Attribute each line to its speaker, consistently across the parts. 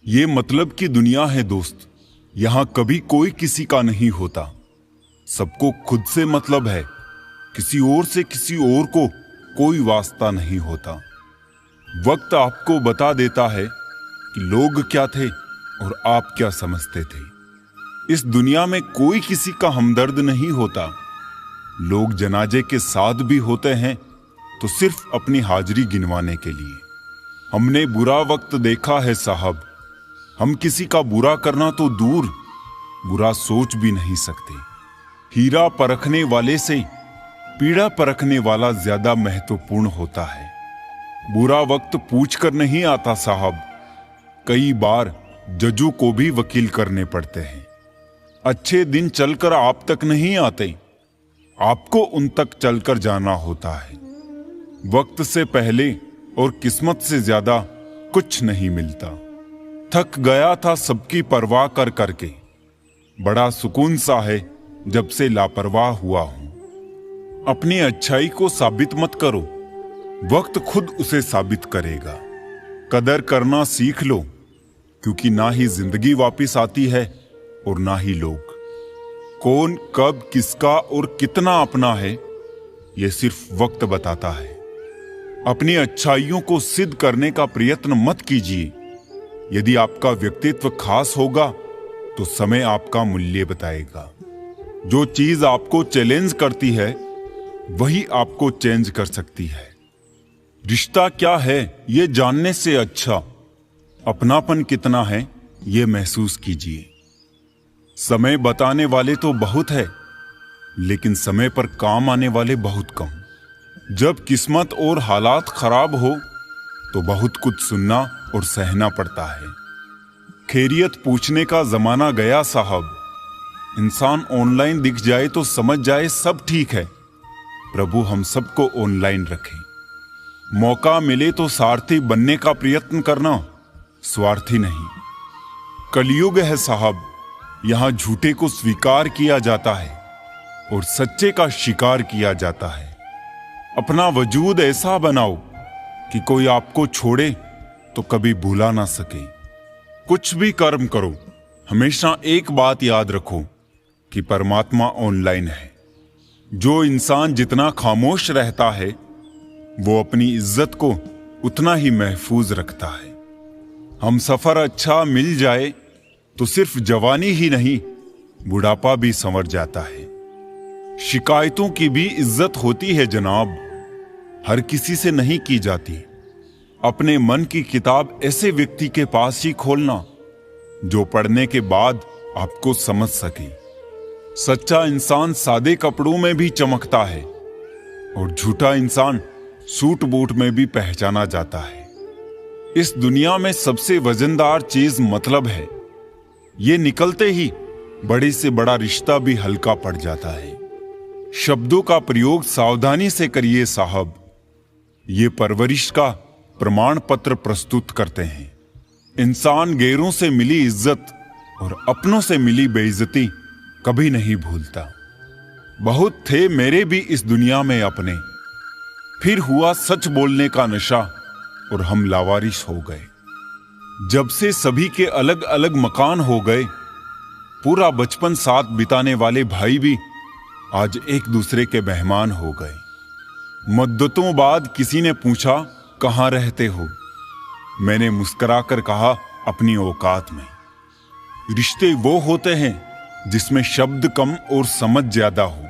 Speaker 1: ये मतलब की दुनिया है दोस्त। यहां कभी कोई किसी का नहीं होता। सबको खुद से मतलब है। किसी और से किसी और को कोई वास्ता नहीं होता। वक्त आपको बता देता है कि लोग क्या थे और आप क्या समझते थे। इस दुनिया में कोई किसी का हमदर्द नहीं होता। लोग जनाजे के साथ भी होते हैं तो सिर्फ अपनी हाजिरी गिनवाने के लिए। हमने बुरा वक्त देखा है साहब। हम किसी का बुरा करना तो दूर, बुरा सोच भी नहीं सकते। हीरा परखने वाले से पीड़ा परखने वाला ज्यादा महत्वपूर्ण होता है। बुरा वक्त पूछकर नहीं आता साहब। कई बार जजों को भी वकील करने पड़ते हैं। अच्छे दिन चलकर आप तक नहीं आते, आपको उन तक चलकर जाना होता है। वक्त से पहले और किस्मत से ज्यादा कुछ नहीं मिलता। थक गया था सबकी परवाह कर करके। बड़ा सुकून सा है जब से लापरवाह हुआ हूं। अपनी अच्छाई को साबित मत करो, वक्त खुद उसे साबित करेगा। कदर करना सीख लो, क्योंकि ना ही जिंदगी वापस आती है और ना ही लोग। कौन कब किसका और कितना अपना है, यह सिर्फ वक्त बताता है। अपनी अच्छाइयों को सिद्ध करने का प्रयत्न मत कीजिए। यदि आपका व्यक्तित्व खास होगा तो समय आपका मूल्य बताएगा। जो चीज आपको चैलेंज करती है वही आपको चेंज कर सकती है। रिश्ता क्या है ये जानने से अच्छा अपनापन कितना है ये महसूस कीजिए। समय बताने वाले तो बहुत है, लेकिन समय पर काम आने वाले बहुत कम। जब किस्मत और हालात खराब हो तो बहुत कुछ सुनना और सहना पड़ता है। खैरियत पूछने का जमाना गया साहब। इंसान ऑनलाइन दिख जाए तो समझ जाए सब ठीक है। प्रभु हम सबको ऑनलाइन रखे। मौका मिले तो सारथी बनने का प्रयत्न करना, स्वार्थी नहीं। कलयुग है साहब। यहां झूठे को स्वीकार किया जाता है और सच्चे का शिकार किया जाता है। अपना वजूद ऐसा बनाओ कि कोई आपको छोड़े तो कभी भूला ना सके। कुछ भी कर्म करो, हमेशा एक बात याद रखो कि परमात्मा ऑनलाइन है। जो इंसान जितना खामोश रहता है वो अपनी इज्जत को उतना ही महफूज रखता है। हम सफर अच्छा मिल जाए तो सिर्फ जवानी ही नहीं, बुढ़ापा भी संवर जाता है। शिकायतों की भी इज्जत होती है जनाब, हर किसी से नहीं की जाती। अपने मन की किताब ऐसे व्यक्ति के पास ही खोलना जो पढ़ने के बाद आपको समझ सके। सच्चा इंसान सादे कपड़ों में भी चमकता है और झूठा इंसान सूट बूट में भी पहचाना जाता है। इस दुनिया में सबसे वजनदार चीज मतलब है। ये निकलते ही बड़े से बड़ा रिश्ता भी हल्का पड़ जाता है। शब्दों का प्रयोग सावधानी से करिए साहब। ये परवरिश का प्रमाण पत्र प्रस्तुत करते हैं। इंसान गैरों से मिली इज्जत और अपनों से मिली बेइज्जती कभी नहीं भूलता। बहुत थे मेरे भी इस दुनिया में अपने, फिर हुआ सच बोलने का नशा और हम लावारिस हो गए। जब से सभी के अलग अलग मकान हो गए, पूरा बचपन साथ बिताने वाले भाई भी आज एक दूसरे के मेहमान हो गए। मुद्दतों बाद किसी ने पूछा कहां रहते हो। मैंने मुस्कुराकर कहा अपनी औकात में। रिश्ते वो होते हैं जिसमें शब्द कम और समझ ज्यादा हो,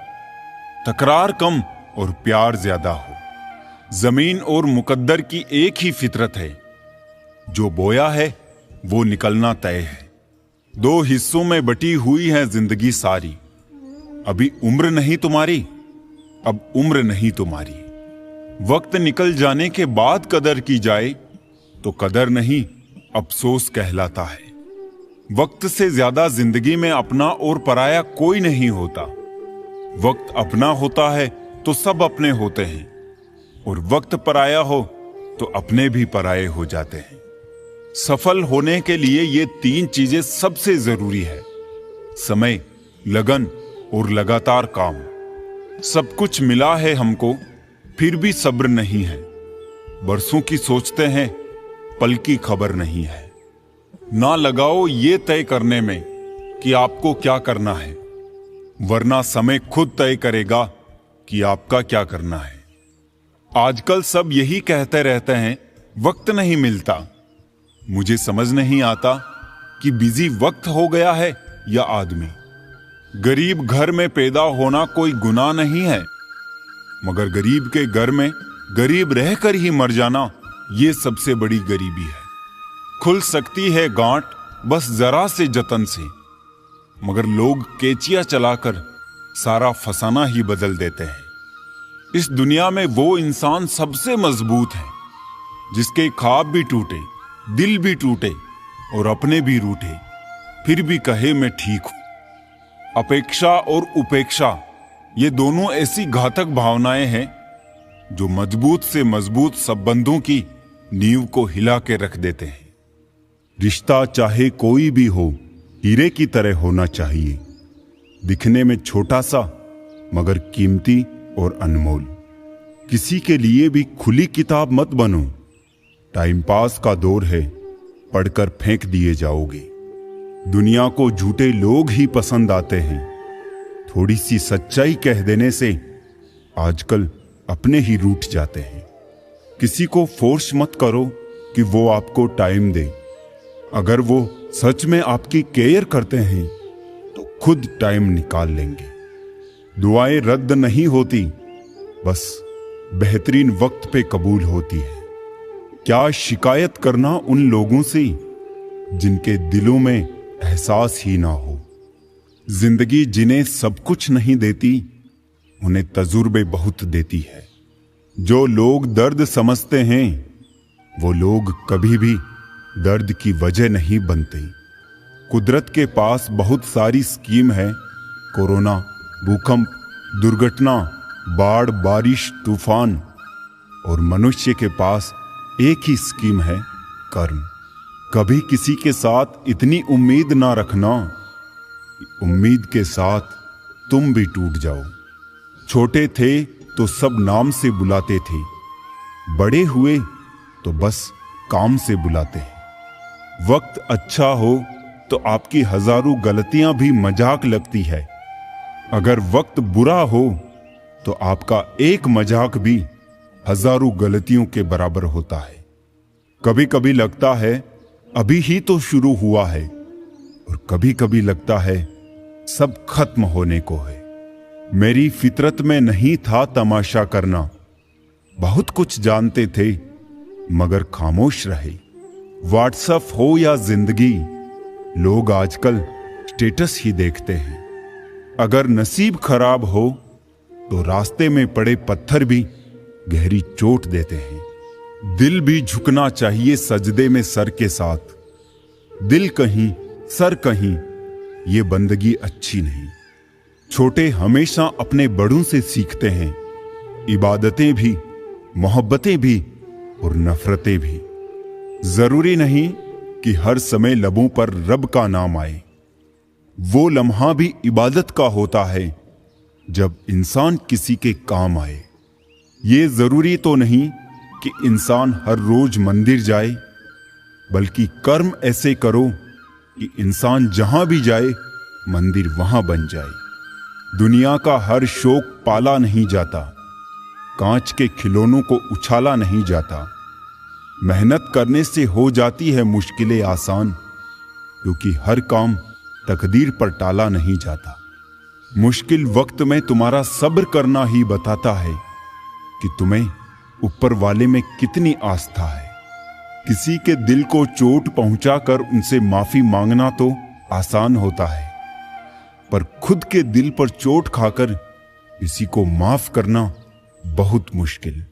Speaker 1: तकरार कम और प्यार ज्यादा हो। जमीन और मुकद्दर की एक ही फितरत है, जो बोया है वो निकलना तय है। दो हिस्सों में बटी हुई है जिंदगी सारी। अभी उम्र नहीं तुम्हारी, अब उम्र नहीं तुम्हारी। वक्त निकल जाने के बाद कदर की जाए तो कदर नहीं अफसोस कहलाता है। वक्त से ज्यादा जिंदगी में अपना और पराया कोई नहीं होता। वक्त अपना होता है तो सब अपने होते हैं, और वक्त पराया हो तो अपने भी पराये हो जाते हैं। सफल होने के लिए ये तीन चीजें सबसे जरूरी है: समय, लगन और लगातार काम। सब कुछ मिला है हमको, फिर भी सब्र नहीं है। बरसों की सोचते हैं, पल की खबर नहीं है। ना लगाओ ये तय करने में कि आपको क्या करना है, वरना समय खुद तय करेगा कि आपका क्या करना है। आजकल सब यही कहते रहते हैं वक्त नहीं मिलता। मुझे समझ नहीं आता कि बिजी वक्त हो गया है या आदमी। गरीब घर में पैदा होना कोई गुनाह नहीं है, मगर गरीब के घर में गरीब रहकर ही मर जाना ये सबसे बड़ी गरीबी है। खुल सकती है गांठ बस जरा से जतन से, मगर लोग केचिया चलाकर सारा फसाना ही बदल देते हैं। इस दुनिया में वो इंसान सबसे मजबूत है जिसके ख्वाब भी टूटे, दिल भी टूटे और अपने भी रूठे, फिर भी कहे मैं ठीक हूं। अपेक्षा और उपेक्षा ये दोनों ऐसी घातक भावनाएं हैं जो मजबूत से मजबूत संबंधों की नींव को हिला के रख देते हैं। रिश्ता चाहे कोई भी हो, हीरे की तरह होना चाहिए, दिखने में छोटा सा मगर कीमती और अनमोल। किसी के लिए भी खुली किताब मत बनो। टाइम पास का दौर है, पढ़कर फेंक दिए जाओगे। दुनिया को झूठे लोग ही पसंद आते हैं। थोड़ी सी सच्चाई कह देने से आजकल अपने ही रूठ जाते हैं। किसी को फोर्स मत करो कि वो आपको टाइम दे। अगर वो सच में आपकी केयर करते हैं तो खुद टाइम निकाल लेंगे। दुआएं रद्द नहीं होती, बस बेहतरीन वक्त पे कबूल होती है। क्या शिकायत करना उन लोगों से जिनके दिलों में एहसास ही ना हो। जिंदगी जिन्हें सब कुछ नहीं देती, उन्हें तजुर्बे बहुत देती है। जो लोग दर्द समझते हैं वो लोग कभी भी दर्द की वजह नहीं बनते। कुदरत के पास बहुत सारी स्कीम है। कोरोना, भूकंप, दुर्घटना, बाढ़, बारिश, तूफान, और मनुष्य के पास एक ही स्कीम है, कर्म। कभी किसी के साथ इतनी उम्मीद ना रखना कि उम्मीद के साथ तुम भी टूट जाओ। छोटे थे तो सब नाम से बुलाते थे, बड़े हुए तो बस काम से बुलाते हैं। वक्त अच्छा हो तो आपकी हजारों गलतियां भी मजाक लगती है। अगर वक्त बुरा हो तो आपका एक मजाक भी हजारों गलतियों के बराबर होता है। कभी कभी लगता है अभी ही तो शुरू हुआ है, और कभी कभी लगता है सब खत्म होने को है। मेरी फितरत में नहीं था तमाशा करना। बहुत कुछ जानते थे मगर खामोश रहे। व्हाट्सएप हो या जिंदगी, लोग आजकल स्टेटस ही देखते हैं। अगर नसीब खराब हो तो रास्ते में पड़े पत्थर भी गहरी चोट देते हैं। दिल भी झुकना चाहिए सजदे में सर के साथ। दिल कहीं सर कहीं, ये बंदगी अच्छी नहीं। छोटे हमेशा अपने बड़ों से सीखते हैं, इबादतें भी, मोहब्बतें भी और नफरतें भी। जरूरी नहीं कि हर समय लबों पर रब का नाम आए। वो लम्हा भी इबादत का होता है जब इंसान किसी के काम आए। ये जरूरी तो नहीं कि इंसान हर रोज मंदिर जाए, बल्कि कर्म ऐसे करो कि इंसान जहां भी जाए मंदिर वहां बन जाए। दुनिया का हर शौक पाला नहीं जाता, कांच के खिलौनों को उछाला नहीं जाता। मेहनत करने से हो जाती है मुश्किलें आसान, क्योंकि हर काम तकदीर पर टाला नहीं जाता। मुश्किल वक्त में तुम्हारा सब्र करना ही बताता है कि तुम्हें ऊपर वाले में कितनी आस्था है। किसी के दिल को चोट पहुंचाकर उनसे माफी मांगना तो आसान होता है, पर खुद के दिल पर चोट खाकर किसी को माफ करना बहुत मुश्किल।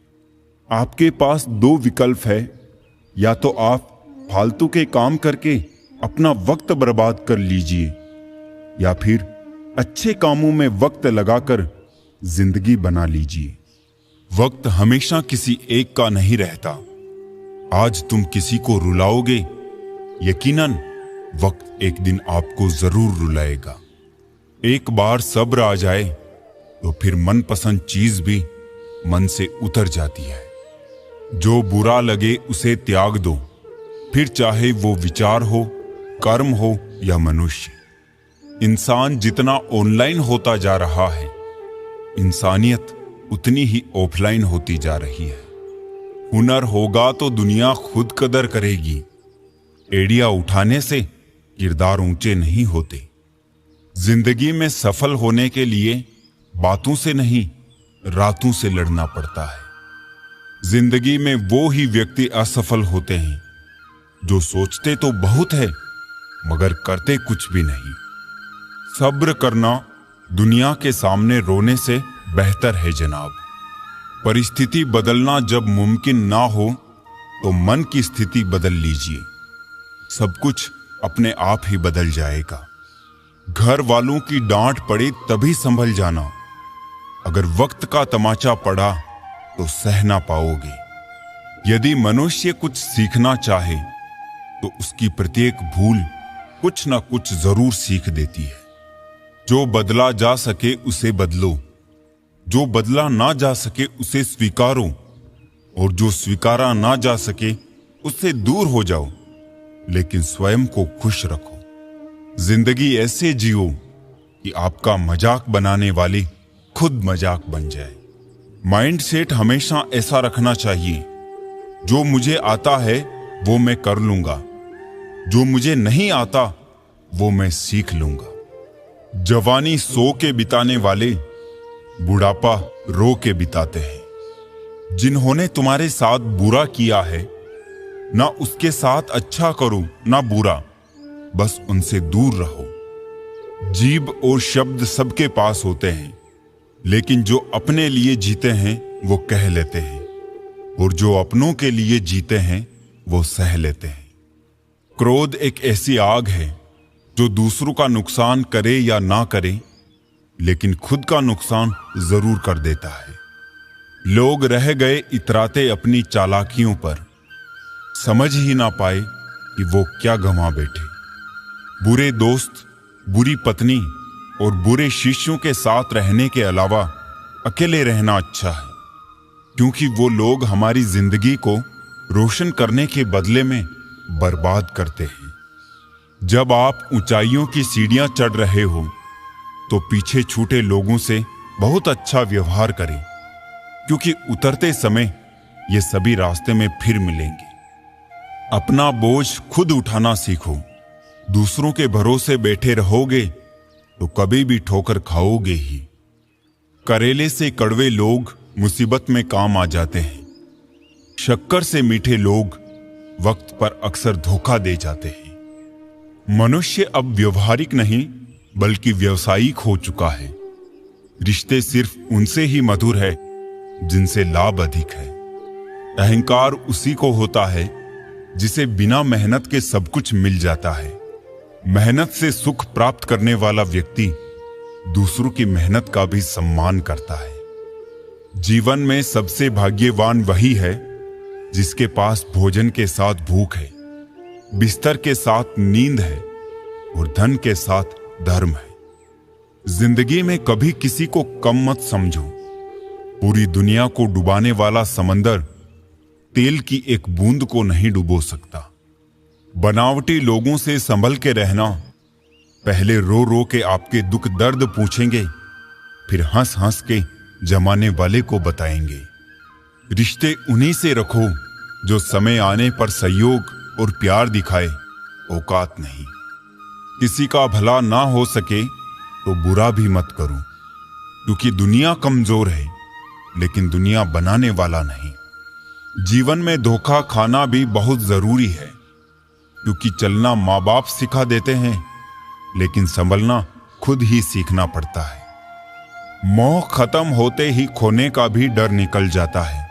Speaker 1: आपके पास दो विकल्प है, या तो आप फालतू के काम करके अपना वक्त बर्बाद कर लीजिए, या फिर अच्छे कामों में वक्त लगाकर जिंदगी बना लीजिए। वक्त हमेशा किसी एक का नहीं रहता। आज तुम किसी को रुलाओगे, यकीनन वक्त एक दिन आपको जरूर रुलाएगा। एक बार सब्र आ जाए तो फिर मनपसंद चीज भी मन से उतर जाती है। जो बुरा लगे उसे त्याग दो, फिर चाहे वो विचार हो कर्म हो या मनुष्य, इंसान जितना ऑनलाइन होता जा रहा है, इंसानियत उतनी ही ऑफलाइन होती जा रही है। हुनर होगा तो दुनिया खुद कदर करेगी। एड़ियां उठाने से किरदार ऊंचे नहीं होते। जिंदगी में सफल होने के लिए बातों से नहीं, रातों से लड़ना पड़ता है। जिंदगी में वो ही व्यक्ति असफल होते हैं जो सोचते तो बहुत है मगर करते कुछ भी नहीं। सब्र करना दुनिया के सामने रोने से बेहतर है जनाब। परिस्थिति बदलना जब मुमकिन ना हो तो मन की स्थिति बदल लीजिए। सब कुछ अपने आप ही बदल जाएगा। घर वालों की डांट पड़े तभी संभल जाना। अगर वक्त का तमाचा पड़ा तो सह ना पाओगे। यदि मनुष्य कुछ सीखना चाहे तो उसकी प्रत्येक भूल कुछ ना कुछ जरूर सीख देती है। जो बदला जा सके उसे बदलो, जो बदला ना जा सके उसे स्वीकारो, और जो स्वीकारा ना जा सके उससे दूर हो जाओ, लेकिन स्वयं को खुश रखो। जिंदगी ऐसे जियो कि आपका मजाक बनाने वाली खुद मजाक बन जाए। माइंड सेट हमेशा ऐसा रखना चाहिए, जो मुझे आता है वो मैं कर लूंगा, जो मुझे नहीं आता वो मैं सीख लूंगा। जवानी सो के बिताने वाले बुढ़ापा रो के बिताते हैं। जिन्होंने तुम्हारे साथ बुरा किया है, ना उसके साथ अच्छा करो ना बुरा, बस उनसे दूर रहो। जीभ और शब्द सबके पास होते हैं, लेकिन जो अपने लिए जीते हैं वो कह लेते हैं, और जो अपनों के लिए जीते हैं वो सह लेते हैं। क्रोध एक ऐसी आग है जो दूसरों का नुकसान करे या ना करे, लेकिन खुद का नुकसान जरूर कर देता है। लोग रह गए इतराते अपनी चालाकियों पर, समझ ही ना पाए कि वो क्या गंवा बैठे। बुरे दोस्त, बुरी पत्नी और बुरे शिष्यों के साथ रहने के अलावा अकेले रहना अच्छा है, क्योंकि वो लोग हमारी जिंदगी को रोशन करने के बदले में बर्बाद करते हैं। जब आप ऊंचाइयों की सीढ़ियां चढ़ रहे हो तो पीछे छूटे लोगों से बहुत अच्छा व्यवहार करें, क्योंकि उतरते समय ये सभी रास्ते में फिर मिलेंगे। अपना बोझ खुद उठाना सीखो। दूसरों के भरोसे बैठे रहोगे तो कभी भी ठोकर खाओगे ही। करेले से कड़वे लोग मुसीबत में काम आ जाते हैं। शक्कर से मीठे लोग वक्त पर अक्सर धोखा दे जाते हैं। मनुष्य अब व्यवहारिक नहीं बल्कि व्यावसायिक हो चुका है। रिश्ते सिर्फ उनसे ही मधुर है जिनसे लाभ अधिक है। अहंकार उसी को होता है जिसे बिना मेहनत के सब कुछ मिल जाता है। मेहनत से सुख प्राप्त करने वाला व्यक्ति दूसरों की मेहनत का भी सम्मान करता है। जीवन में सबसे भाग्यवान वही है जिसके पास भोजन के साथ भूख है, बिस्तर के साथ नींद है और धन के साथ धर्म है। जिंदगी में कभी किसी को कम मत समझो। पूरी दुनिया को डुबाने वाला समंदर तेल की एक बूंद को नहीं डुबो सकता। बनावटी लोगों से संभल के रहना। पहले रो रो के आपके दुख दर्द पूछेंगे, फिर हंस हंस के जमाने वाले को बताएंगे। रिश्ते उन्हीं से रखो जो समय आने पर सहयोग और प्यार दिखाए, औकात नहीं। किसी का भला ना हो सके तो बुरा भी मत करो, क्योंकि दुनिया कमजोर है लेकिन दुनिया बनाने वाला नहीं। जीवन में धोखा खाना भी बहुत जरूरी है, क्योंकि चलना माँ बाप सिखा देते हैं लेकिन संभलना खुद ही सीखना पड़ता है। मोह खत्म होते ही खोने का भी डर निकल जाता है।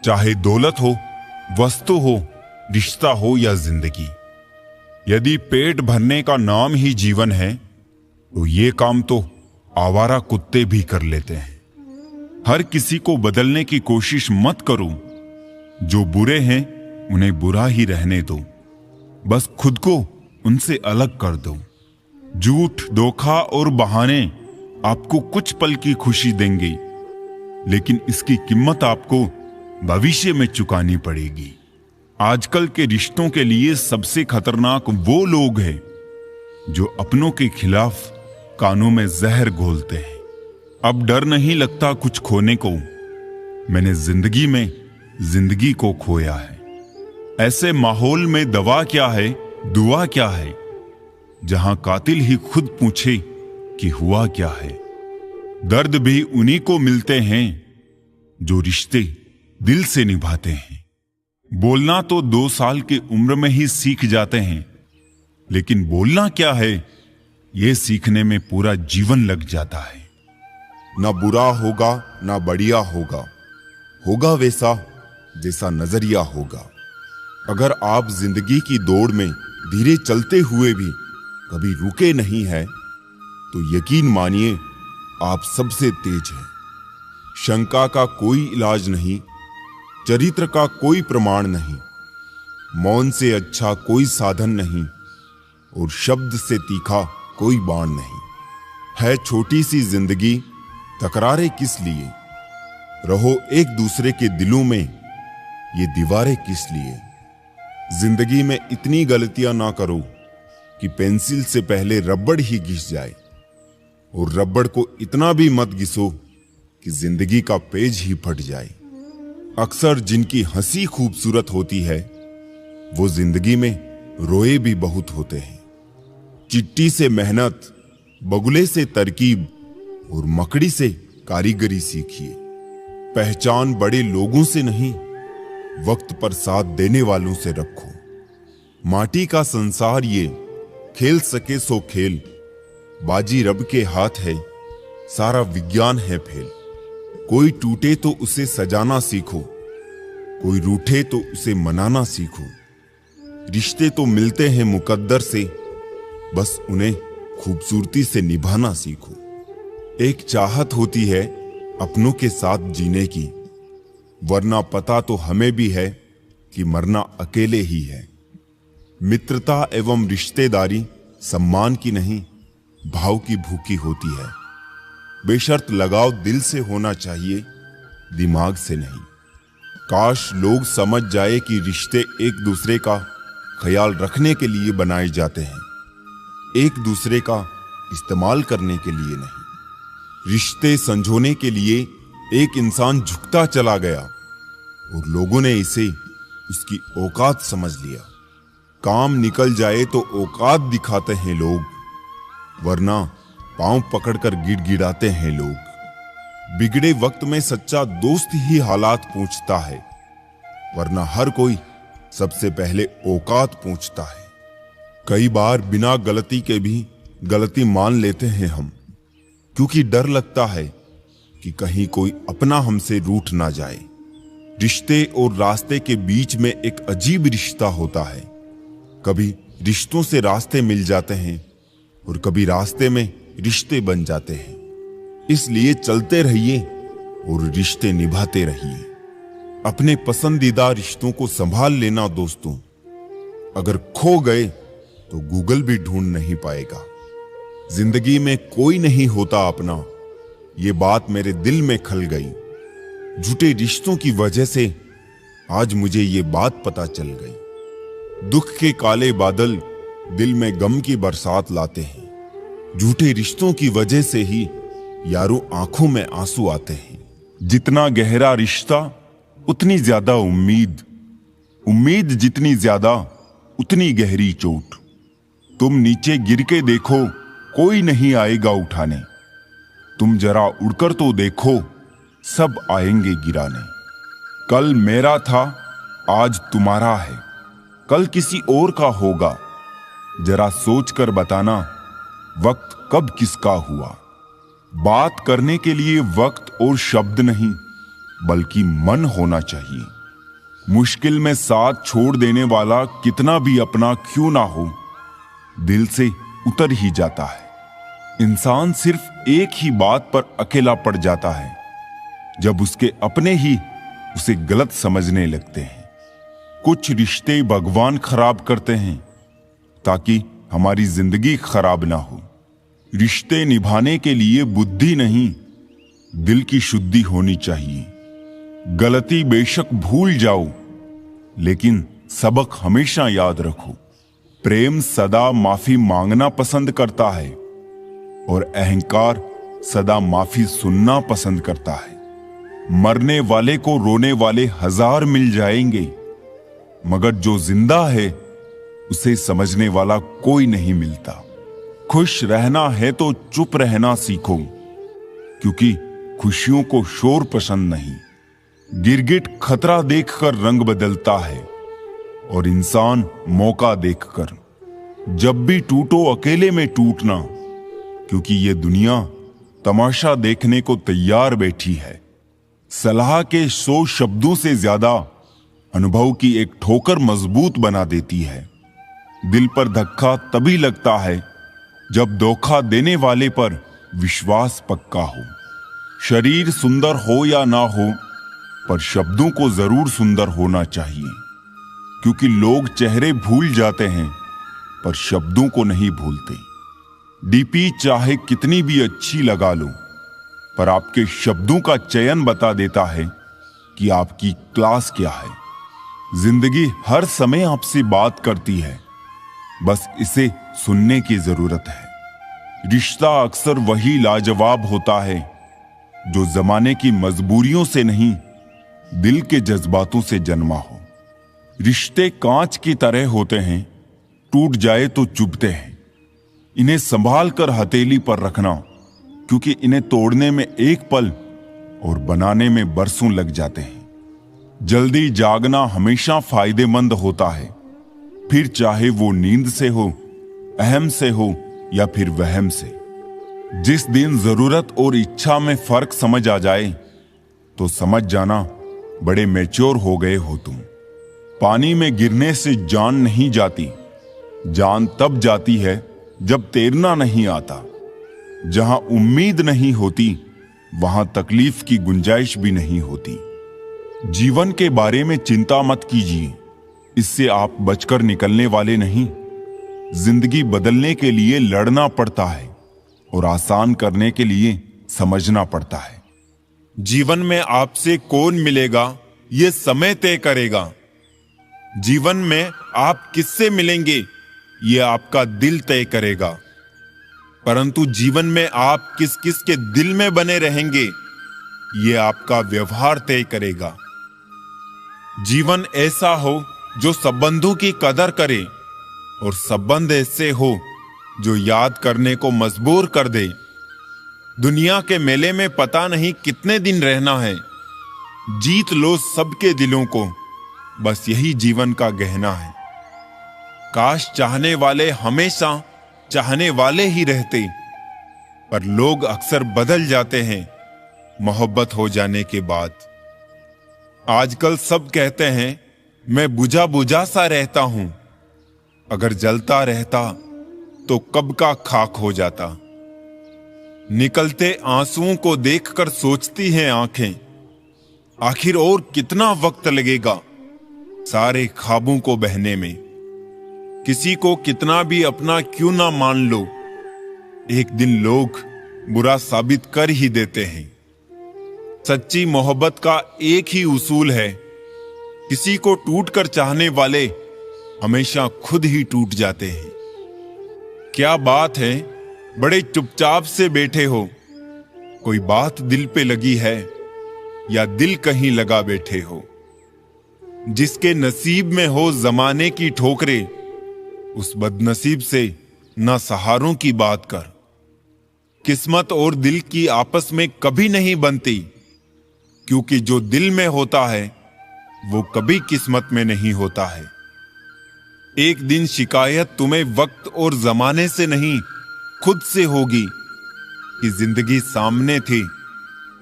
Speaker 1: चाहे दौलत हो, वस्तु हो, रिश्ता हो या जिंदगी। यदि पेट भरने का नाम ही जीवन है तो ये काम तो आवारा कुत्ते भी कर लेते हैं। हर किसी को बदलने की कोशिश मत करो। जो बुरे हैं उन्हें बुरा ही रहने दो, बस खुद को उनसे अलग कर दो। झूठ, धोखा और बहाने आपको कुछ पल की खुशी देंगे, लेकिन इसकी कीमत आपको भविष्य में चुकानी पड़ेगी। आजकल के रिश्तों के लिए सबसे खतरनाक वो लोग हैं जो अपनों के खिलाफ कानों में जहर घोलते हैं। अब डर नहीं लगता कुछ खोने को, मैंने जिंदगी में जिंदगी को खोया है। ऐसे माहौल में दवा क्या है, दुआ क्या है, जहां कातिल ही खुद पूछे कि हुआ क्या है। दर्द भी उन्हीं को मिलते हैं जो रिश्ते दिल से निभाते हैं। बोलना तो 2 साल की उम्र में ही सीख जाते हैं, लेकिन बोलना क्या है यह सीखने में पूरा जीवन लग जाता है।
Speaker 2: ना बुरा होगा ना बढ़िया होगा, होगा वैसा जैसा नजरिया होगा। अगर आप जिंदगी की दौड़ में धीरे चलते हुए भी कभी रुके नहीं हैं, तो यकीन मानिए आप सबसे तेज हैं। शंका का कोई इलाज नहीं, चरित्र का कोई प्रमाण नहीं, मौन से अच्छा कोई साधन नहीं, और शब्द से तीखा कोई बाण नहीं। है छोटी सी जिंदगी, तकरारें किस लिए, रहो एक दूसरे के दिलों में, ये दीवारें किस लिए। जिंदगी में इतनी गलतियां ना करो कि पेंसिल से पहले रबड़ ही घिस जाए, और रबड़ को इतना भी मत घिसो कि जिंदगी का पेज ही फट जाए। अक्सर जिनकी हंसी खूबसूरत होती है वो जिंदगी में रोए भी बहुत होते हैं। चिट्ठी से मेहनत, बगुले से तरकीब और मकड़ी से कारीगरी सीखिए। पहचान बड़े लोगों से नहीं, वक्त पर साथ देने वालों से रखो। माटी का संसार ये, खेल सके सो खेल, बाजी रब के हाथ है, सारा विज्ञान है फेल। कोई टूटे तो उसे सजाना सीखो, कोई रूठे तो उसे मनाना सीखो। रिश्ते तो मिलते हैं मुकद्दर से, बस उन्हें खूबसूरती से निभाना सीखो। एक चाहत होती है अपनों के साथ जीने की, वरना पता तो हमें भी है कि मरना अकेले ही है। मित्रता एवं रिश्तेदारी सम्मान की नहीं, भाव की भूखी होती है। बेशर्त लगाव दिल से होना चाहिए, दिमाग से नहीं। काश लोग समझ जाए कि रिश्ते एक दूसरे का ख्याल रखने के लिए बनाए जाते हैं, एक दूसरे का इस्तेमाल करने के लिए नहीं। रिश्ते संजोने के लिए एक इंसान झुकता चला गया और लोगों ने इसे उसकी औकात समझ लिया। काम निकल जाए तो औकात दिखाते हैं लोग, वरना पांव पकड़कर गिड़गिड़ाते हैं लोग। बिगड़े वक्त में सच्चा दोस्त ही हालात पूछता है, वरना हर कोई सबसे पहले औकात पूछता है। कई बार बिना गलती के भी गलती मान लेते हैं हम, क्योंकि डर लगता है कि कहीं कोई अपना हमसे रूठ ना जाए। रिश्ते और रास्ते के बीच में एक अजीब रिश्ता होता है। कभी रिश्तों से रास्ते मिल जाते हैं और कभी रास्ते में रिश्ते बन जाते हैं। इसलिए चलते रहिए और रिश्ते निभाते रहिए। अपने पसंदीदा रिश्तों को संभाल लेना दोस्तों। अगर खो गए तो गूगल भी ढूंढ नहीं पाएगा। जिंदगी में कोई नहीं होता अपना, ये बात मेरे दिल में खल गई। झूठे रिश्तों की वजह से आज मुझे ये बात पता चल गई। दुख के काले बादल दिल में गम की बरसात लाते हैं। झूठे रिश्तों की वजह से ही यारों आंखों में आंसू आते हैं।
Speaker 1: जितना गहरा रिश्ता उतनी ज्यादा उम्मीद, उम्मीद जितनी ज्यादा उतनी गहरी चोट। तुम नीचे गिर के देखो, कोई नहीं आएगा उठाने। तुम जरा उड़कर तो देखो, सब आएंगे गिराने। कल मेरा था, आज तुम्हारा है, कल किसी और का होगा। जरा सोच कर बताना, वक्त कब किसका हुआ। बात करने के लिए वक्त और शब्द नहीं, बल्कि मन होना चाहिए। मुश्किल में साथ छोड़ देने वाला कितना भी अपना क्यों ना हो, दिल से उतर ही जाता है। इंसान सिर्फ एक ही बात पर अकेला पड़ जाता है, जब उसके अपने ही उसे गलत समझने लगते हैं। कुछ रिश्ते भगवान खराब करते हैं ताकि हमारी जिंदगी खराब ना हो। रिश्ते निभाने के लिए बुद्धि नहीं, दिल की शुद्धि होनी चाहिए। गलती बेशक भूल जाओ, लेकिन सबक हमेशा याद रखो। प्रेम सदा माफी मांगना पसंद करता है और अहंकार सदा माफी सुनना पसंद करता है। मरने वाले को रोने वाले 1000 मिल जाएंगे, मगर जो जिंदा है उसे समझने वाला कोई नहीं मिलता। खुश रहना है तो चुप रहना सीखो, क्योंकि खुशियों को शोर पसंद नहीं। गिरगिट खतरा देखकर रंग बदलता है और इंसान मौका देखकर। जब भी टूटो अकेले में टूटना, क्योंकि ये दुनिया तमाशा देखने को तैयार बैठी है। सलाह के 100 शब्दों से ज्यादा अनुभव की एक ठोकर मजबूत बना देती है। दिल पर धक्का तभी लगता है जब धोखा देने वाले पर विश्वास पक्का हो। शरीर सुंदर हो या ना हो, पर शब्दों को जरूर सुंदर होना चाहिए, क्योंकि लोग चेहरे भूल जाते हैं पर शब्दों को नहीं भूलते। डीपी चाहे कितनी भी अच्छी लगा लो, पर आपके शब्दों का चयन बता देता है कि आपकी क्लास क्या है। जिंदगी हर समय आपसे बात करती है, बस इसे सुनने की जरूरत है। रिश्ता अक्सर वही लाजवाब होता है जो जमाने की मजबूरियों से नहीं, दिल के जज्बातों से जन्मा हो। रिश्ते कांच की तरह होते हैं, टूट जाए तो चुभते हैं। इन्हें संभाल कर हथेली पर रखना, क्योंकि इन्हें तोड़ने में एक पल और बनाने में बरसों लग जाते हैं। जल्दी जागना हमेशा फायदेमंद होता है, फिर चाहे वो नींद से हो, अहम से हो या फिर वहम से। जिस दिन जरूरत और इच्छा में फर्क समझ आ जाए तो समझ जाना बड़े मैच्योर हो गए हो तुम। पानी में गिरने से जान नहीं जाती, जान तब जाती है जब तैरना नहीं आता। जहां उम्मीद नहीं होती वहां तकलीफ की गुंजाइश भी नहीं होती। जीवन के बारे में चिंता मत कीजिए, इससे आप बचकर निकलने वाले नहीं। जिंदगी बदलने के लिए लड़ना पड़ता है और आसान करने के लिए समझना पड़ता है। जीवन में आपसे कौन मिलेगा ये समय तय करेगा। जीवन में आप किससे मिलेंगे ये आपका दिल तय करेगा। परंतु जीवन में आप किस किस के दिल में बने रहेंगे ये आपका व्यवहार तय करेगा। जीवन ऐसा हो जो संबंधों की कदर करे और संबंध ऐसे हो जो याद करने को मजबूर कर दे। दुनिया के मेले में पता नहीं कितने दिन रहना है। जीत लो सबके दिलों को, बस यही जीवन का गहना है। काश चाहने वाले हमेशा चाहने वाले ही रहते, पर लोग अक्सर बदल जाते हैं मोहब्बत हो जाने के बाद। आजकल सब कहते हैं मैं बुझा बुझा सा रहता हूं, अगर जलता रहता तो कब का खाक हो जाता। निकलते आंसुओं को देखकर सोचती हैं आंखें, आखिर और कितना वक्त लगेगा सारे ख्वाबों को बहने में। किसी को कितना भी अपना क्यों ना मान लो, एक दिन लोग बुरा साबित कर ही देते हैं। सच्ची मोहब्बत का एक ही उसूल है, किसी को टूटकर चाहने वाले हमेशा खुद ही टूट जाते हैं। क्या बात है, बड़े चुपचाप से बैठे हो, कोई बात दिल पे लगी है या दिल कहीं लगा बैठे हो। जिसके नसीब में हो जमाने की ठोकरें, उस बदनसीब से ना सहारों की बात कर। किस्मत और दिल की आपस में कभी नहीं बनती, क्योंकि जो दिल में होता है वो कभी किस्मत में नहीं होता है। एक दिन शिकायत तुम्हें वक्त और जमाने से नहीं खुद से होगी कि जिंदगी सामने थी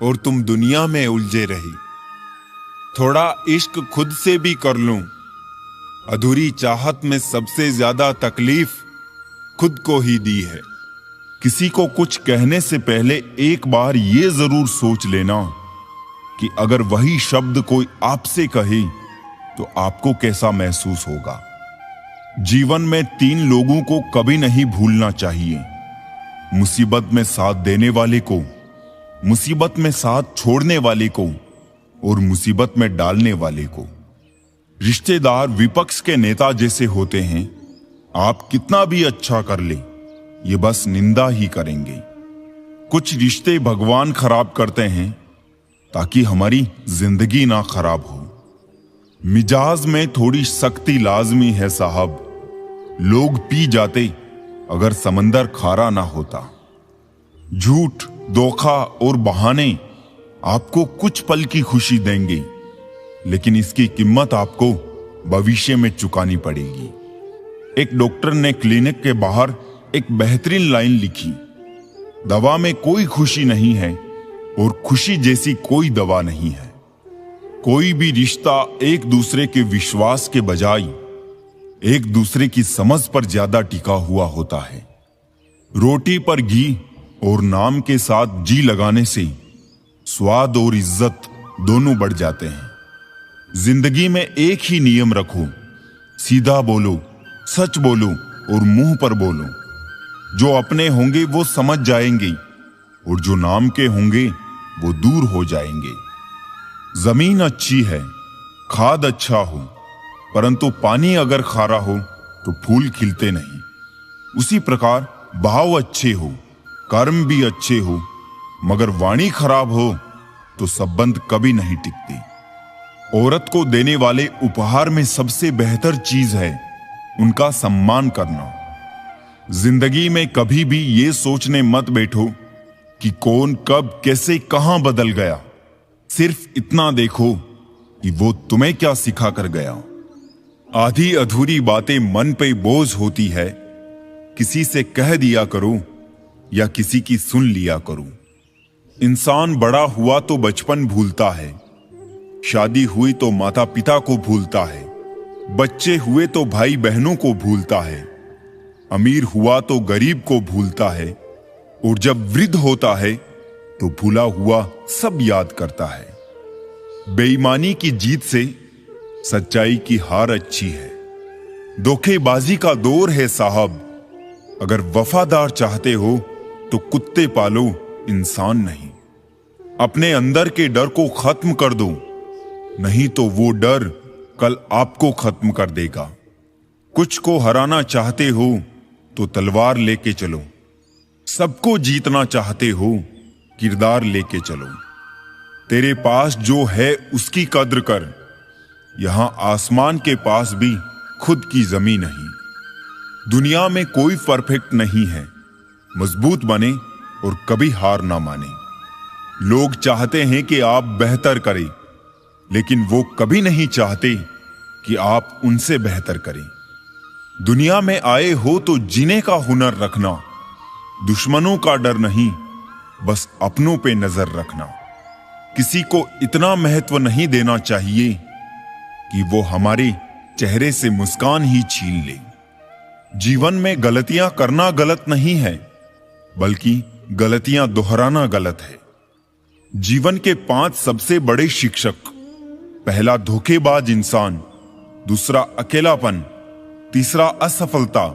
Speaker 1: और तुम दुनिया में उलझे रही। थोड़ा इश्क खुद से भी कर लूं, अधूरी चाहत में सबसे ज्यादा तकलीफ खुद को ही दी है। किसी को कुछ कहने से पहले एक बार ये जरूर सोच लेना कि अगर वही शब्द कोई आपसे कहे तो आपको कैसा महसूस होगा। जीवन में 3 लोगों को कभी नहीं भूलना चाहिए, मुसीबत में साथ देने वाले को, मुसीबत में साथ छोड़ने वाले को और मुसीबत में डालने वाले को। रिश्तेदार विपक्ष के नेता जैसे होते हैं। आप कितना भी अच्छा कर ले, ये बस निंदा ही करेंगे। कुछ रिश्ते भगवान खराब करते हैं ताकि हमारी जिंदगी ना खराब हो। मिजाज में थोड़ी सख्ती लाजमी है साहब, लोग पी जाते अगर समंदर खारा ना होता। झूठ, धोखा और बहाने आपको कुछ पल की खुशी देंगे, लेकिन इसकी कीमत आपको भविष्य में चुकानी पड़ेगी। एक डॉक्टर ने क्लिनिक के बाहर एक बेहतरीन लाइन लिखी, दवा में कोई खुशी नहीं है और खुशी जैसी कोई दवा नहीं है। कोई भी रिश्ता एक दूसरे के विश्वास के बजाय एक दूसरे की समझ पर ज्यादा टिका हुआ होता है। रोटी पर घी और नाम के साथ जी लगाने से स्वाद और इज्जत दोनों बढ़ जाते हैं। जिंदगी में एक ही नियम रखो, सीधा बोलो, सच बोलो और मुंह पर बोलो। जो अपने होंगे वो समझ जाएंगे और जो नाम के होंगे वो दूर हो जाएंगे। जमीन अच्छी है, खाद अच्छा हो, परंतु पानी अगर खारा हो तो फूल खिलते नहीं। उसी प्रकार भाव अच्छे हो, कर्म भी अच्छे हो, मगर वाणी खराब हो तो संबंध कभी नहीं टिकते। औरत को देने वाले उपहार में सबसे बेहतर चीज है उनका सम्मान करना। जिंदगी में कभी भी ये सोचने मत बैठो कि कौन कब कैसे कहां बदल गया। सिर्फ इतना देखो कि वो तुम्हें क्या सिखा कर गया। आधी अधूरी बातें मन पे बोझ होती है, किसी से कह दिया करो या किसी की सुन लिया करो। इंसान बड़ा हुआ तो बचपन भूलता है, शादी हुई तो माता पिता को भूलता है, बच्चे हुए तो भाई बहनों को भूलता है, अमीर हुआ तो गरीब को भूलता है, और जब वृद्ध होता है तो भूला हुआ सब याद करता है। बेईमानी की जीत से सच्चाई की हार अच्छी है। धोखेबाजी का दौर है साहब, अगर वफादार चाहते हो तो कुत्ते पालो, इंसान नहीं। अपने अंदर के डर को खत्म कर दो, नहीं तो वो डर कल आपको खत्म कर देगा। कुछ को हराना चाहते हो तो तलवार लेके चलो, सबको जीतना चाहते हो किरदार लेके चलो। तेरे पास जो है उसकी कद्र कर, यहां आसमान के पास भी खुद की जमीन नहीं। दुनिया में कोई परफेक्ट नहीं है, मजबूत बने और कभी हार ना माने। लोग चाहते हैं कि आप बेहतर करें, लेकिन वो कभी नहीं चाहते कि आप उनसे बेहतर करें। दुनिया में आए हो तो जीने का हुनर रखना, दुश्मनों का डर नहीं, बस अपनों पे नजर रखना। किसी को इतना महत्व नहीं देना चाहिए कि वो हमारे चेहरे से मुस्कान ही छीन ले। जीवन में गलतियां करना गलत नहीं है, बल्कि गलतियां दोहराना गलत है। जीवन के 5 सबसे बड़े शिक्षक, पहला धोखेबाज इंसान, दूसरा अकेलापन, तीसरा असफलता,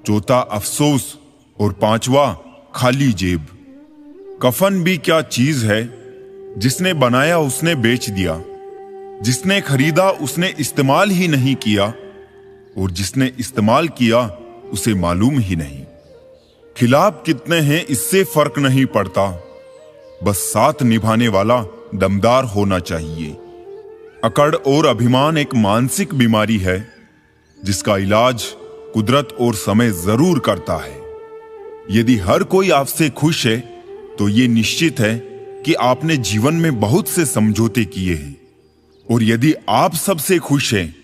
Speaker 1: चौथा अफसोस और 5वां खाली जेब। कफन भी क्या चीज है, जिसने बनाया उसने बेच दिया, जिसने खरीदा उसने इस्तेमाल ही नहीं किया, और जिसने इस्तेमाल किया उसे मालूम ही नहीं। खिलाफ कितने हैं इससे फर्क नहीं पड़ता, बस साथ निभाने वाला दमदार होना चाहिए। अकड़ और अभिमान एक मानसिक बीमारी है जिसका इलाज कुदरत और समय जरूर करता है। यदि हर कोई आपसे खुश है तो ये निश्चित है कि आपने जीवन में बहुत से समझौते किए हैं, और यदि आप सबसे खुश हैं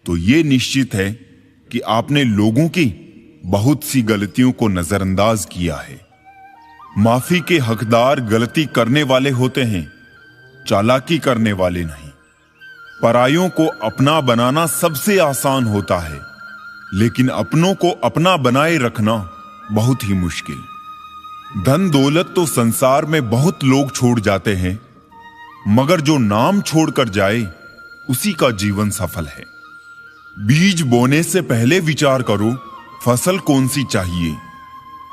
Speaker 1: तो ये निश्चित है कि आपने लोगों की बहुत सी गलतियों को नजरअंदाज किया है। माफी के हकदार गलती करने वाले होते हैं, चालाकी करने वाले नहीं। परायों को अपना बनाना सबसे आसान होता है, लेकिन अपनों को अपना बनाए रखना बहुत ही मुश्किल। धन दौलत तो संसार में बहुत लोग छोड़ जाते हैं, मगर जो नाम छोड़कर जाए उसी का जीवन सफल है। बीज बोने से पहले विचार करो फसल कौन सी चाहिए,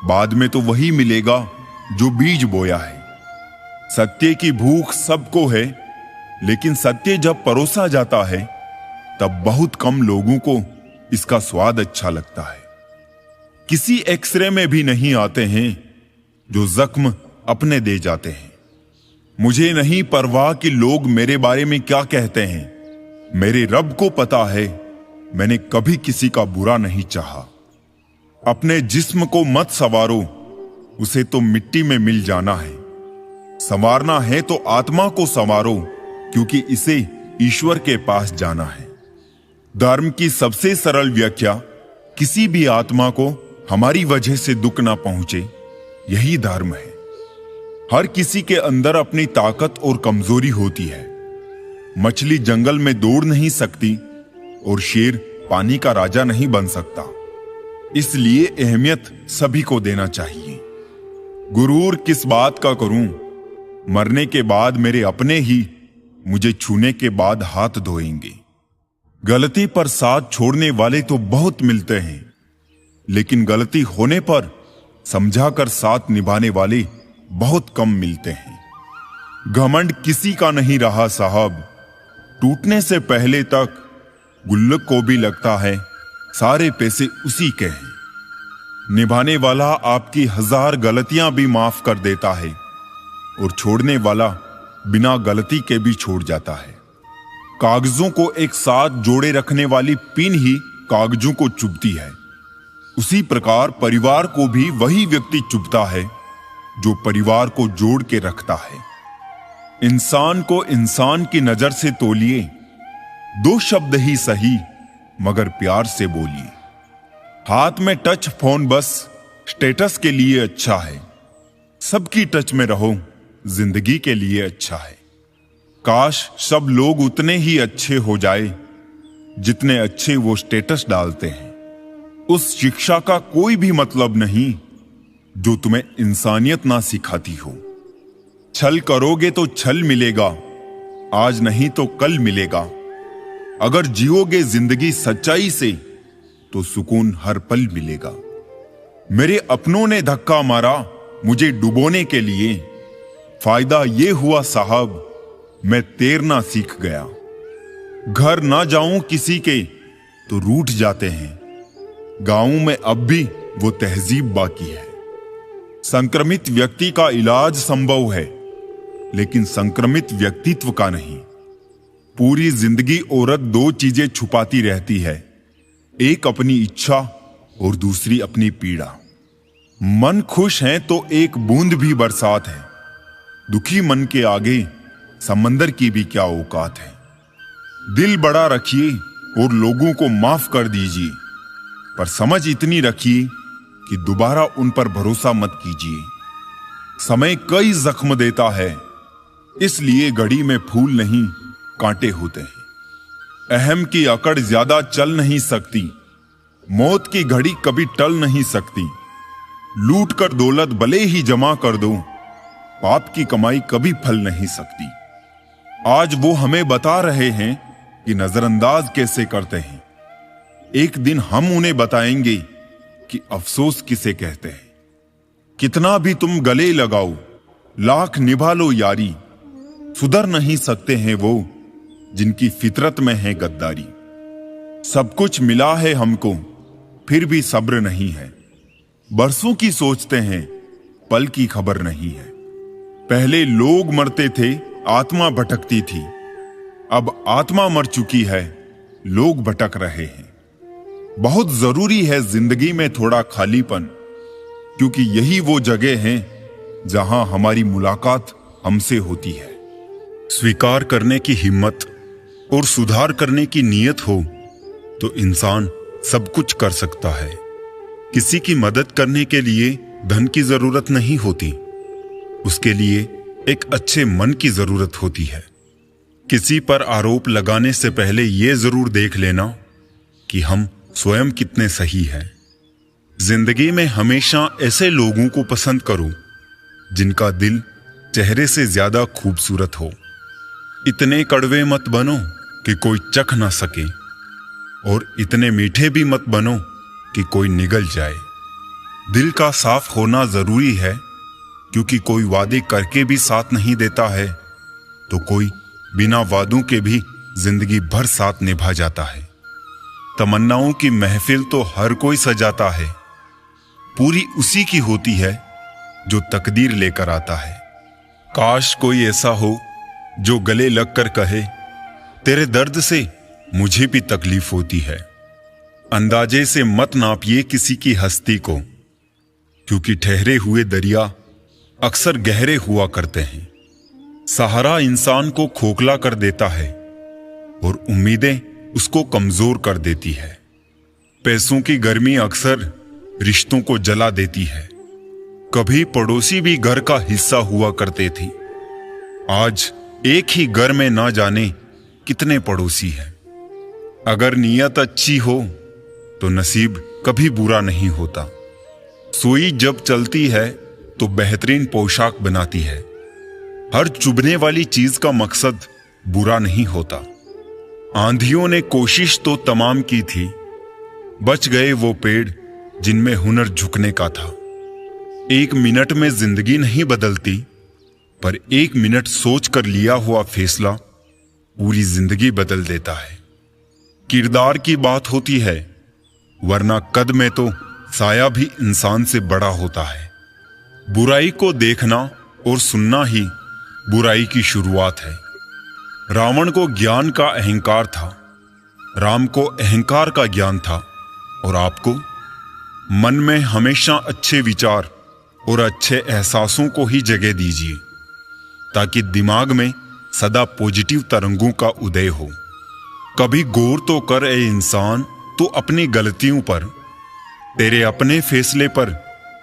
Speaker 1: बाद में तो वही मिलेगा जो बीज बोया है। सत्य की भूख सबको है, लेकिन सत्य जब परोसा जाता है तब बहुत कम लोगों को इसका स्वाद अच्छा लगता है। किसी एक्सरे में भी नहीं आते हैं जो जख्म अपने दे जाते हैं। मुझे नहीं परवाह कि लोग मेरे बारे में क्या कहते हैं। मेरे रब को पता है, मैंने कभी किसी का बुरा नहीं चाहा। अपने जिस्म को मत संवारो, उसे तो मिट्टी में मिल जाना है। संवारना है तो आत्मा को संवारो, क्योंकि इसे ईश्वर के पास जाना है। धर्म की सबसे सरल व्याख्या, किसी भी आत्मा को हमारी वजह से दुख ना पहुंचे, यही धर्म है। हर किसी के अंदर अपनी ताकत और कमजोरी होती है। मछली जंगल में दौड़ नहीं सकती और शेर पानी का राजा नहीं बन सकता। इसलिए अहमियत सभी को देना चाहिए। गुरूर किस बात का करूं, मरने के बाद मेरे अपने ही मुझे छूने के बाद हाथ धोएंगे। गलती पर साथ छोड़ने वाले तो बहुत मिलते हैं, लेकिन गलती होने पर समझाकर साथ निभाने वाले बहुत कम मिलते हैं। घमंड किसी का नहीं रहा साहब, टूटने से पहले तक गुल्लक को भी लगता है सारे पैसे उसी के हैं। निभाने वाला आपकी 1000 गलतियां भी माफ कर देता है और छोड़ने वाला बिना गलती के भी छोड़ जाता है। कागजों को एक साथ जोड़े रखने वाली पिन ही कागजों को चुभती है। उसी प्रकार परिवार को भी वही व्यक्ति चुभता है जो परिवार को जोड़ के रखता है। इंसान को इंसान की नजर से तोलिए, 2 शब्द ही सही मगर प्यार से बोलिए। हाथ में टच फोन बस स्टेटस के लिए अच्छा है, सबकी टच में रहो जिंदगी के लिए अच्छा है। काश सब लोग उतने ही अच्छे हो जाए जितने अच्छे वो स्टेटस डालते हैं। उस शिक्षा का कोई भी मतलब नहीं जो तुम्हें इंसानियत ना सिखाती हो। छल करोगे तो छल मिलेगा, आज नहीं तो कल मिलेगा। अगर जियोगे जिंदगी सच्चाई से तो सुकून हर पल मिलेगा। मेरे अपनों ने धक्का मारा मुझे डुबोने के लिए, फायदा ये हुआ साहब मैं तैरना सीख गया। घर ना जाऊं किसी के तो रूठ जाते हैं, गांव में अब भी वो तहजीब बाकी है। संक्रमित व्यक्ति का इलाज संभव है, लेकिन संक्रमित व्यक्तित्व का नहीं। पूरी जिंदगी औरत 2 चीजें छुपाती रहती है, एक अपनी इच्छा और दूसरी अपनी पीड़ा। मन खुश है तो एक बूंद भी बरसात है, दुखी मन के आगे समंदर की भी क्या औकात है। दिल बड़ा रखिए और लोगों को माफ कर दीजिए, पर समझ इतनी रखिए कि दोबारा उन पर भरोसा मत कीजिए। समय कई जख्म देता है, इसलिए घड़ी में फूल नहीं कांटे होते हैं। अहम की अकड़ ज्यादा चल नहीं सकती, मौत की घड़ी कभी टल नहीं सकती। लूट कर दौलत भले ही जमा कर दो, पाप की कमाई कभी फल नहीं सकती। आज वो हमें बता रहे हैं कि नजरअंदाज कैसे करते हैं। एक दिन हम उन्हें बताएंगे कि अफसोस किसे कहते हैं। कितना भी तुम गले लगाओ, लाख निभा लो यारी, सुधर नहीं सकते हैं वो जिनकी फितरत में है गद्दारी। सब कुछ मिला है हमको, फिर भी सब्र नहीं है। बरसों की सोचते हैं, पल की खबर नहीं है। पहले लोग मरते थे, आत्मा भटकती थी। अब आत्मा मर चुकी है, लोग भटक रहे हैं। बहुत जरूरी है जिंदगी में थोड़ा खालीपन, क्योंकि यही वो जगह है जहां हमारी मुलाकात हमसे होती है। स्वीकार करने की हिम्मत और सुधार करने की नीयत हो तो इंसान सब कुछ कर सकता है। किसी की मदद करने के लिए धन की जरूरत नहीं होती, उसके लिए एक अच्छे मन की जरूरत होती है। किसी पर आरोप लगाने से पहले यह जरूर देख लेना कि हम स्वयं कितने सही हैं। जिंदगी में हमेशा ऐसे लोगों को पसंद करो जिनका दिल चेहरे से ज्यादा खूबसूरत हो। इतने कड़वे मत बनो कि कोई चख ना सके, और इतने मीठे भी मत बनो कि कोई निगल जाए। दिल का साफ होना जरूरी है, क्योंकि कोई वादे करके भी साथ नहीं देता है तो कोई बिना वादों के भी जिंदगी भर साथ निभा जाता है। तमन्नाओं की महफिल तो हर कोई सजाता है, पूरी उसी की होती है जो तकदीर लेकर आता है। काश कोई ऐसा हो जो गले लगकर कहे, तेरे दर्द से मुझे भी तकलीफ होती है। अंदाजे से मत नापिए किसी की हस्ती को, क्योंकि ठहरे हुए दरिया अक्सर गहरे हुआ करते हैं। सहारा इंसान को खोखला कर देता है और उम्मीदें उसको कमजोर कर देती है। पैसों की गर्मी अक्सर रिश्तों को जला देती है। कभी पड़ोसी भी घर का हिस्सा हुआ करते थे, आज एक ही घर में ना जाने कितने पड़ोसी हैं। अगर नीयत अच्छी हो तो नसीब कभी बुरा नहीं होता। सुई जब चलती है तो बेहतरीन पोशाक बनाती है। हर चुभने वाली चीज का मकसद बुरा नहीं होता। आंधियों ने कोशिश तो तमाम की थी, बच गए वो पेड़ जिनमें हुनर झुकने का था। एक मिनट में जिंदगी नहीं बदलती, पर एक मिनट सोच कर लिया हुआ फैसला पूरी जिंदगी बदल देता है। किरदार की बात होती है, वरना कद में तो साया भी इंसान से बड़ा होता है। बुराई को देखना और सुनना ही बुराई की शुरुआत है। रावण को ज्ञान का अहंकार था, राम को अहंकार का ज्ञान था, और आपको मन में हमेशा अच्छे विचार और अच्छे एहसासों को ही जगह दीजिए, ताकि दिमाग में सदा पॉजिटिव तरंगों का उदय हो। कभी गौर तो कर ए इंसान, तू अपनी गलतियों पर, तेरे अपने फैसले पर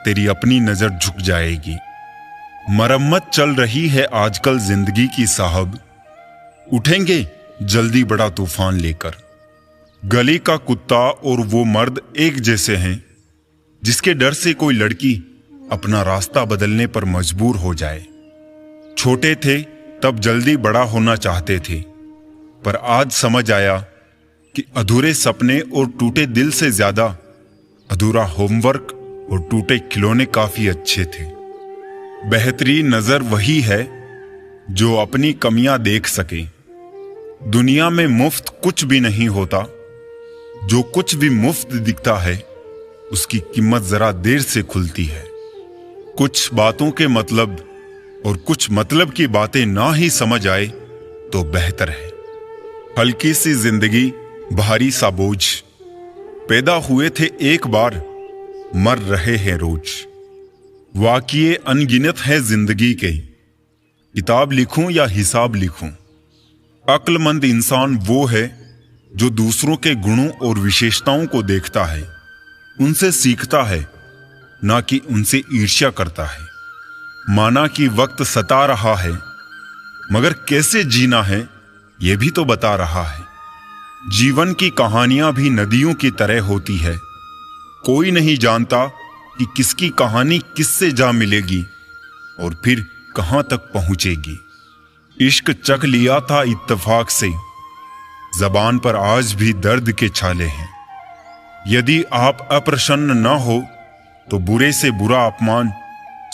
Speaker 1: तेरी अपनी नजर झुक जाएगी। मरम्मत चल रही है आजकल जिंदगी की साहब, उठेंगे जल्दी बड़ा तूफान लेकर। गली का कुत्ता और वो मर्द एक जैसे हैं, जिसके डर से कोई लड़की अपना रास्ता बदलने पर मजबूर हो जाए। छोटे थे तब जल्दी बड़ा होना चाहते थे, पर आज समझ आया कि अधूरे सपने और टूटे दिल से ज्यादा अधूरा होमवर्क और टूटे खिलौने काफी अच्छे थे। बेहतरीन नजर वही है जो अपनी कमियां देख सके। दुनिया में मुफ्त कुछ भी नहीं होता, जो कुछ भी मुफ्त दिखता है उसकी कीमत जरा देर से खुलती है। कुछ बातों के मतलब और कुछ मतलब की बातें ना ही समझ आए तो बेहतर है। हल्की सी जिंदगी भारी सा बोझ, पैदा हुए थे एक बार, मर रहे हैं रोज। वाक़िए अनगिनत है जिंदगी के, किताब लिखूं या हिसाब लिखूं। अक्लमंद इंसान वो है जो दूसरों के गुणों और विशेषताओं को देखता है, उनसे सीखता है, ना कि उनसे ईर्ष्या करता है। माना कि वक्त सता रहा है, मगर कैसे जीना है यह भी तो बता रहा है। जीवन की कहानियां भी नदियों की तरह होती है, कोई नहीं जानता कि किसकी कहानी किससे जा मिलेगी और फिर कहां तक पहुंचेगी। इश्क चख लिया था इत्तेफाक से, जबान पर आज भी दर्द के छाले हैं। यदि आप अप्रसन्न न हो तो बुरे से बुरा अपमान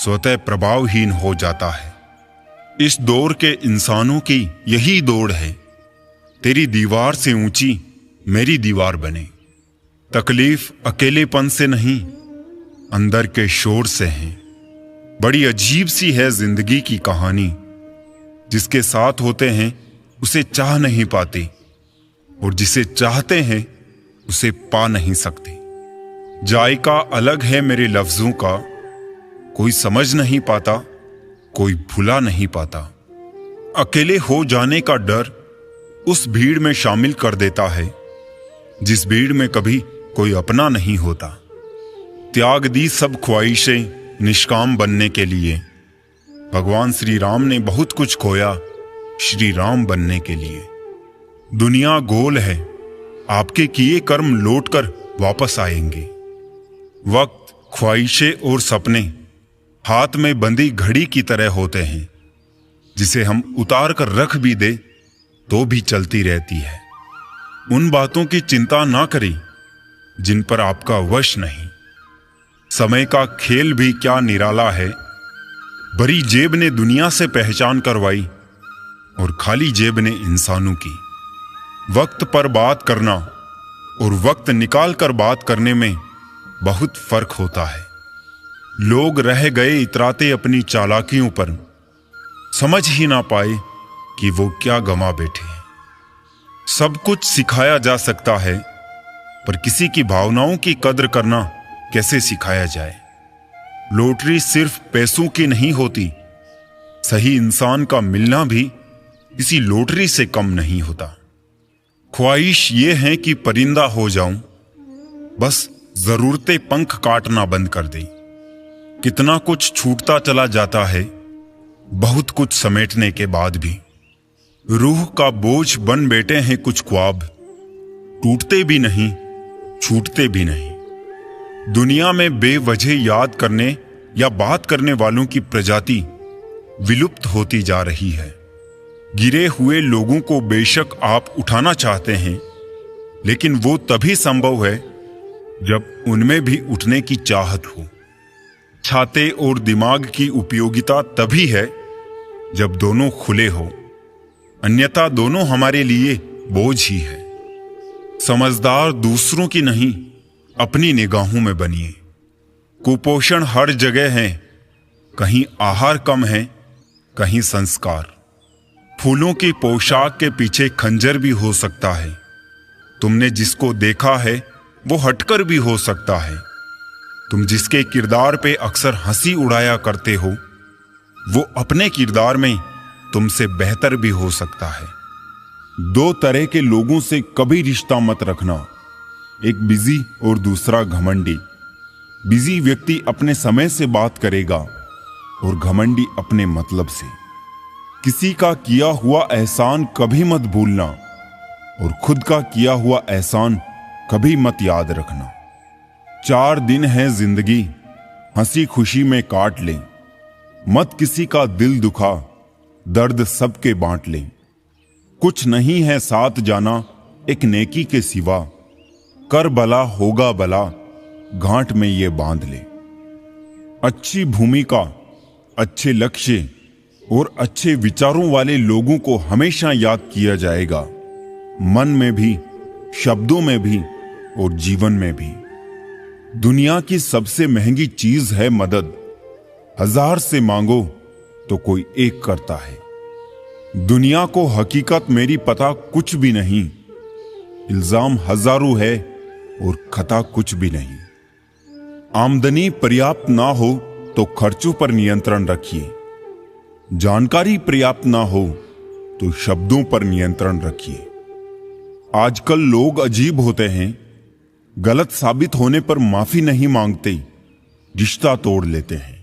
Speaker 1: स्वतः प्रभावहीन हो जाता है। इस दौर के इंसानों की यही दौड़ है, तेरी दीवार से ऊंची मेरी दीवार बने। तकलीफ अकेलेपन से नहीं, अंदर के शोर से है। बड़ी अजीब सी है जिंदगी की कहानी, जिसके साथ होते हैं उसे चाह नहीं पाते, और जिसे चाहते हैं उसे पा नहीं सकते। जायका अलग है मेरे लफ्जों का, कोई समझ नहीं पाता, कोई भुला नहीं पाता। अकेले हो जाने का डर उस भीड़ में शामिल कर देता है जिस भीड़ में कभी कोई अपना नहीं होता। त्याग दी सब ख्वाहिशें निष्काम बनने के लिए। भगवान श्री राम ने बहुत कुछ खोया श्री राम बनने के लिए। दुनिया गोल है, आपके किए कर्म लौटकर वापस आएंगे। वक्त, ख्वाहिशें और सपने हाथ में बंधी घड़ी की तरह होते हैं, जिसे हम उतार कर रख भी दे तो भी चलती रहती है। उन बातों की चिंता ना करें जिन पर आपका वश नहीं। समय का खेल भी क्या निराला है, भरी जेब ने दुनिया से पहचान करवाई और खाली जेब ने इंसानों की। वक्त पर बात करना और वक्त निकाल कर बात करने में बहुत फर्क होता है। लोग रह गए इतराते अपनी चालाकियों पर, समझ ही ना पाए कि वो क्या गंवा बैठे हैं। सब कुछ सिखाया जा सकता है, पर किसी की भावनाओं की कद्र करना कैसे सिखाया जाए। लॉटरी सिर्फ पैसों की नहीं होती, सही इंसान का मिलना भी किसी लॉटरी से कम नहीं होता। ख्वाहिश ये है कि परिंदा हो जाऊं, बस जरूरतें पंख काटना बंद कर दें। कितना कुछ छूटता चला जाता है, बहुत कुछ समेटने के बाद भी। रूह का बोझ बन बैठे हैं कुछ ख्वाब, टूटते भी नहीं, छूटते भी नहीं। दुनिया में बेवजह याद करने या बात करने वालों की प्रजाति विलुप्त होती जा रही है। गिरे हुए लोगों को बेशक आप उठाना चाहते हैं, लेकिन वो तभी संभव है जब उनमें भी उठने की चाहत हो। छाते और दिमाग की उपयोगिता तभी है जब दोनों खुले हो, अन्यथा दोनों हमारे लिए बोझ ही है। समझदार दूसरों की नहीं, अपनी निगाहों में बनिए। कुपोषण हर जगह है, कहीं आहार कम है, कहीं संस्कार। फूलों की पोशाक के पीछे खंजर भी हो सकता है। तुमने जिसको देखा है वो हटकर भी हो सकता है। तुम जिसके किरदार पे अक्सर हंसी उड़ाया करते हो, वो अपने किरदार में तुमसे बेहतर भी हो सकता है। दो तरह के लोगों से कभी रिश्ता मत रखना, एक बिजी और दूसरा घमंडी। बिजी व्यक्ति अपने समय से बात करेगा और घमंडी अपने मतलब से। किसी का किया हुआ एहसान कभी मत भूलना और खुद का किया हुआ एहसान कभी मत याद रखना। 4 दिन है जिंदगी, हंसी खुशी में काट लें। मत किसी का दिल दुखा, दर्द सबके बांट लें। कुछ नहीं है साथ जाना एक नेकी के सिवा, कर भला होगा भला गांठ में ये बांध ले। अच्छी भूमिका, अच्छे लक्ष्य और अच्छे विचारों वाले लोगों को हमेशा याद किया जाएगा, मन में भी, शब्दों में भी और जीवन में भी। दुनिया की सबसे महंगी चीज है मदद। 1000 से मांगो तो कोई एक करता है। दुनिया को हकीकत मेरी पता कुछ भी नहीं, इल्जाम हजारों है और खता कुछ भी नहीं। आमदनी पर्याप्त ना हो तो खर्चों पर नियंत्रण रखिए। जानकारी पर्याप्त ना हो तो शब्दों पर नियंत्रण रखिए। आजकल लोग अजीब होते हैं, गलत साबित होने पर माफी नहीं मांगते, रिश्ता तोड़ लेते हैं।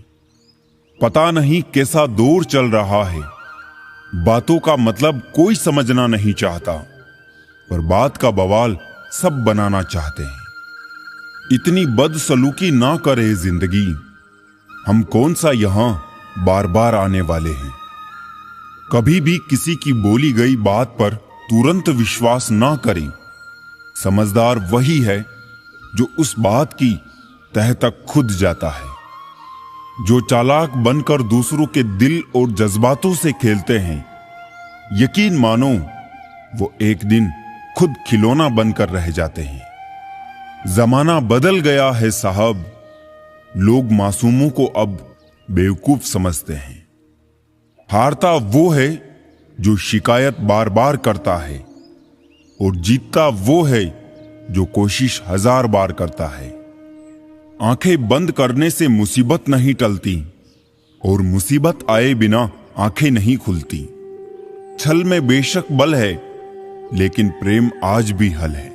Speaker 1: पता नहीं कैसा दौर चल रहा है, बातों का मतलब कोई समझना नहीं चाहता, पर बात का बवाल सब बनाना चाहते हैं। इतनी बदसलूकी ना करे जिंदगी, हम कौन सा यहां बार बार आने वाले हैं। कभी भी किसी की बोली गई बात पर तुरंत विश्वास ना करें। समझदार वही है जो उस बात की तह तक खुद जाता है। जो चालाक बनकर दूसरों के दिल और जज्बातों से खेलते हैं, यकीन मानो वो एक दिन खुद खिलौना बनकर रह जाते हैं। जमाना बदल गया है साहब, लोग मासूमों को अब बेवकूफ समझते हैं। हारता वो है जो शिकायत बार बार करता है, और जीतता वो है जो कोशिश 1000 बार करता है। आंखें बंद करने से मुसीबत नहीं टलती, और मुसीबत आए बिना आंखें नहीं खुलती। छल में बेशक बल है, लेकिन प्रेम आज भी हल है।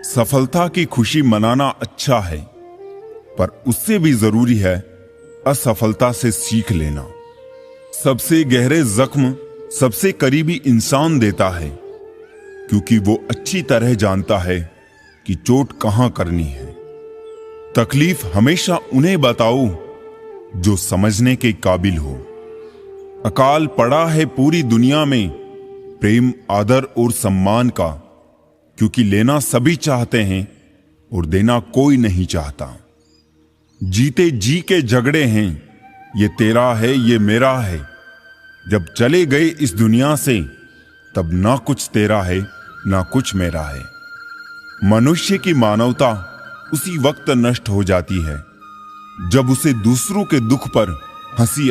Speaker 1: सफलता की खुशी मनाना अच्छा है, पर उससे भी जरूरी है असफलता से सीख लेना। सबसे गहरे जख्म सबसे करीबी इंसान देता है, क्योंकि वो अच्छी तरह जानता है कि चोट कहां करनी है। तकलीफ हमेशा उन्हें बताओ जो समझने के काबिल हो। अकाल पड़ा है पूरी दुनिया में प्रेम, आदर और सम्मान का, क्योंकि लेना सभी चाहते हैं और देना कोई नहीं चाहता। जीते जी के झगड़े हैं, ये तेरा है ये मेरा है। जब चले गए इस दुनिया से, तब ना कुछ तेरा है ना कुछ मेरा है। मनुष्य की मानवता उसी वक्त नष्ट हो जाती है जब उसे दूसरों के दुख पर हंसी